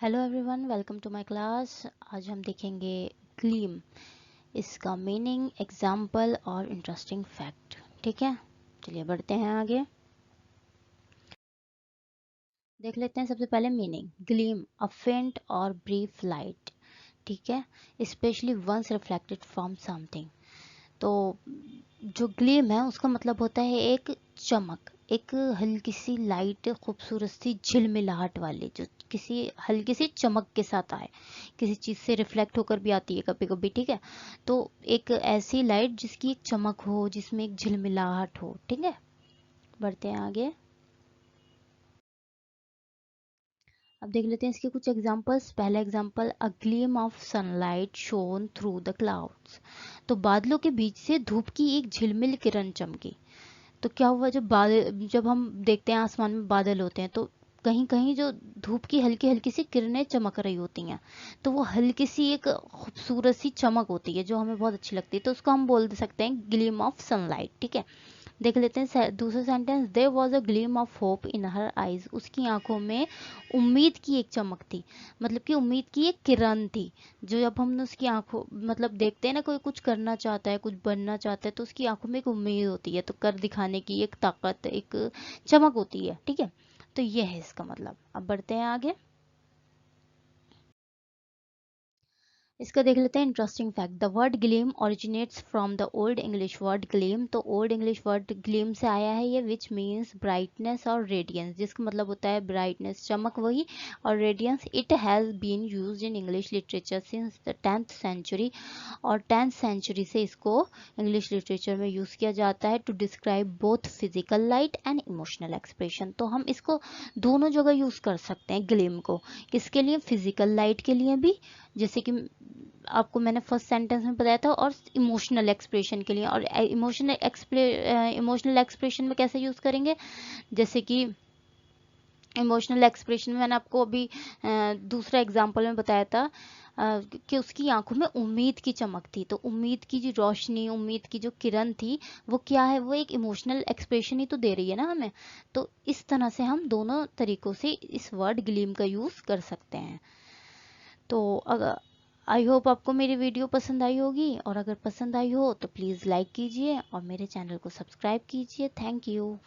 Hello everyone, welcome to my class. आज हम देखेंगे ग्लीम, इसका मीनिंग, एग्जाम्पल और इंटरेस्टिंग फैक्ट। ठीक है, चलिए बढ़ते हैं आगे। देख लेते हैं सबसे पहले मीनिंग। ग्लीम, अ फेंट और ब्रीफ लाइट। ठीक है, specially once reflected from something. तो जो ग्लीम है उसका मतलब होता है एक चमक, एक हल्की सी लाइट, खूबसूरत सी झिलमिलाहट वाली, जो किसी हल्की सी चमक के साथ आए, किसी चीज़ से रिफ्लेक्ट होकर भी आती है कभी कभी। ठीक है, तो एक ऐसी लाइट जिसकी एक चमक हो, जिसमें एक झिलमिलाहट हो। ठीक है, बढ़ते हैं आगे। अब देख लेते हैं इसके कुछ एग्जांपल्स। पहला example, a gleam of sunlight shown through the clouds. तो बादलों के बीच से धूप की एक झिलमिल किरण चमकी। तो क्या हुआ, जब हम देखते हैं आसमान में बादल होते हैं, तो कहीं कहीं जो धूप की हल्की हल्की सी किरणें चमक रही होती हैं, तो वो हल्की सी एक खूबसूरत सी चमक होती है जो हमें बहुत अच्छी लगती है। तो उसको हम बोल सकते हैं ग्लीम ऑफ सनलाइट। ठीक है, देख लेते हैं दूसरा sentence. There was a gleam of hope in her eyes. उसकी आंखों में उम्मीद की एक चमक थी, मतलब कि उम्मीद की एक किरण थी। जो जब हम उसकी आंखों मतलब देखते हैं ना, कोई कुछ करना चाहता है, कुछ बनना चाहता है, तो उसकी आंखों में एक उम्मीद होती है, तो कर दिखाने की एक ताकत, एक चमक होती है। ठीक है, तो ये है इसका मतलब। अब बढ़ते हैं आगे। इसका देख लेते हैं interesting fact. The word gleam originates from the old English word gleam. तो ओल्ड इंग्लिश वर्ड ग्लीम से आया है ये, विच मीन्स ब्राइटनेस और रेडियंस, जिसका मतलब होता है ब्राइटनेस, चमक वही, और radiance. It has been used in English literature since the 10th century. और 10th सेंचुरी से इसको इंग्लिश लिटरेचर में यूज़ किया जाता है to describe both physical light and emotional expression. तो हम इसको दोनों जगह यूज़ कर सकते हैं ग्लीम को। किसके लिए? फिजिकल लाइट के लिए भी, जैसे कि आपको मैंने फर्स्ट सेंटेंस में बताया था, और इमोशनल एक्सप्रेशन के लिए। और इमोशनल एक्सप्रेशन में कैसे यूज़ करेंगे? जैसे कि इमोशनल एक्सप्रेशन में मैंने आपको अभी दूसरा एग्जांपल में बताया था कि उसकी आंखों में उम्मीद की चमक थी। तो उम्मीद की जो रोशनी, उम्मीद की जो किरण थी, वो क्या है? वो एक इमोशनल एक्सप्रेशन ही तो दे रही है ना हमें। तो इस तरह से हम दोनों तरीकों से इस वर्ड ग्लीम का यूज़ कर सकते हैं। तो अगर आई होप आपको मेरी वीडियो पसंद आई होगी, और अगर पसंद आई हो तो प्लीज़ लाइक कीजिए और मेरे चैनल को सब्सक्राइब कीजिए। Thank you.